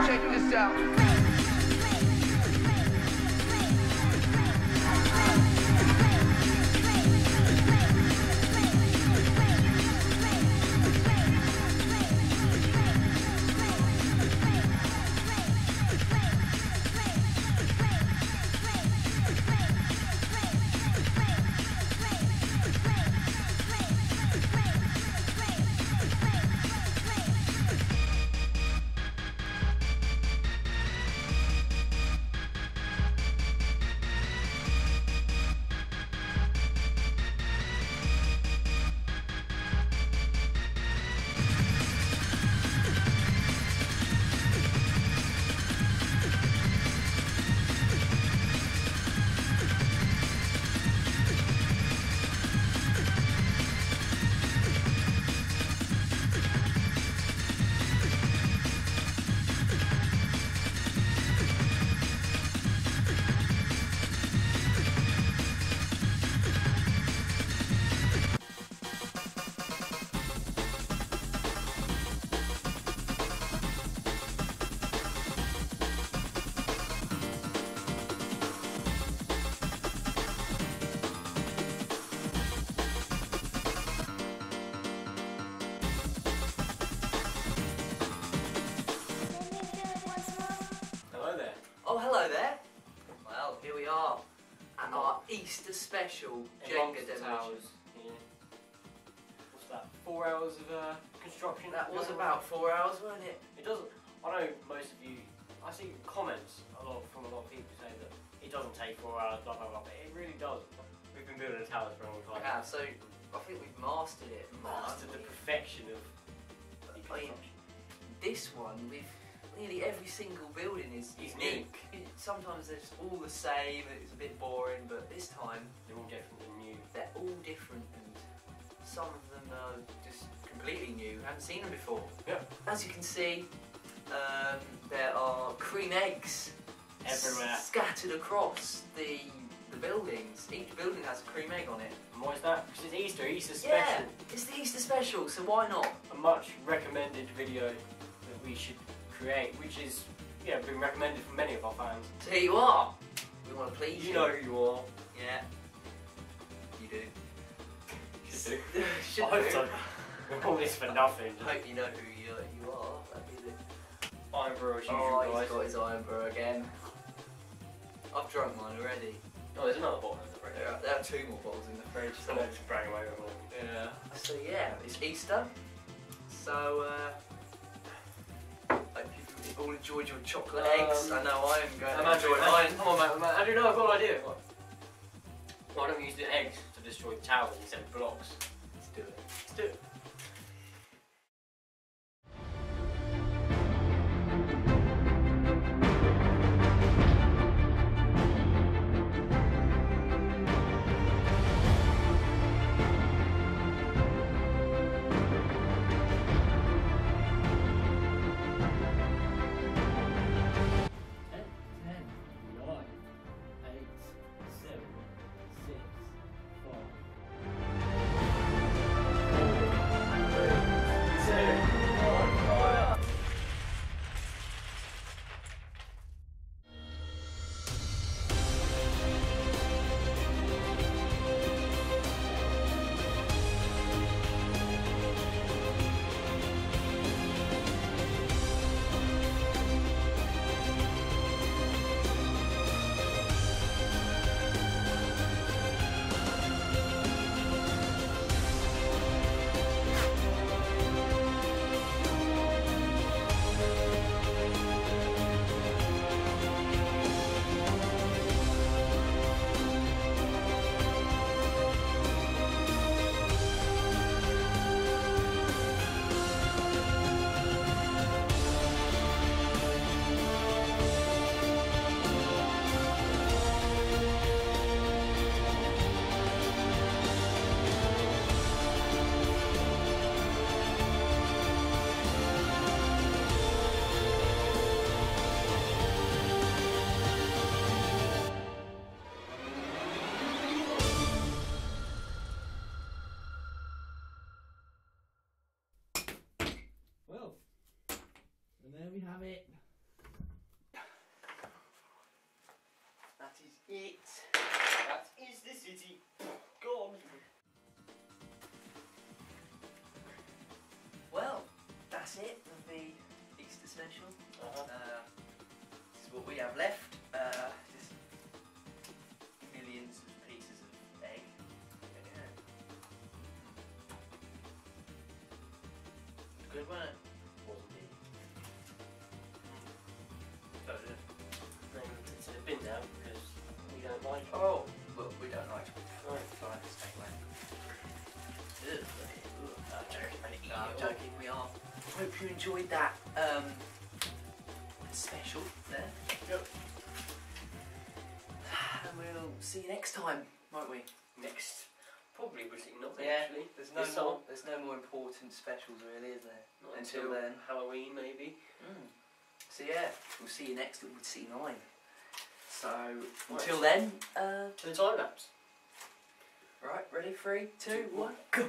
Check this out. Oh, hello there. Well, here we are at our Easter special Jenga demolition. Yeah. What's that? 4 hours of construction? That was about 4 hours, wasn't it? It doesn't. I know most of you. I see comments from a lot of people saying that it doesn't take 4 hours, blah blah blah. But it really does. We've been building a tower for a long time. We have. So I think we've mastered it. Mastered the perfection of the construction. This one with nearly every single building is unique. Sometimes they're just all the same and it's a bit boring, but this time they're all different and new. They're all different and some of them are just completely new. Haven't seen them before. Yeah. As you can see, there are cream eggs everywhere scattered across the buildings. Each building has a cream egg on it. And why is that? Because it's Easter. Easter special. Yeah, it's the Easter special, so why not? A much recommended video that we should create, which is been recommended from many of our fans. So here you are. We want to please you. You know who you are. Yeah. You do. Should do. Should I hope so. All this for nothing. I hope you know who you are. That'd be the Iron brewer as usual, guys. guys. He's got his iron brew again. I've drunk mine already. Oh, there's another bottle in the fridge. There are 2 more bottles in the fridge. So let's just bang away with them. Yeah. So yeah, it's Easter. So hope you've all enjoyed your chocolate eggs. I know I am going to enjoy mine. Come on, man. Andrew, no, I've got an idea. Why don't we use the eggs to destroy the towers instead of blocks? Let's do it. Let's do it. That is the city. Gone. Well, that's it of the Easter special. This is what we have left. Just millions of pieces of egg. Yeah. Good, wasn't it? Was indeed. It's in the bin now because we don't like it. Oh, well, we don't like it. Right. Fine, stay away. I'm joking, mate. No, I'm joking, we are. Hope you enjoyed that special there. Yep. And we'll see you next time, won't we? Next. Probably was it not Yeah, actually. there's no more important specials really, is there? Not Until then. Halloween maybe. So yeah, we'll see you next with C9. So until then, To the time lapse. right, ready? 3, 2, 1, go!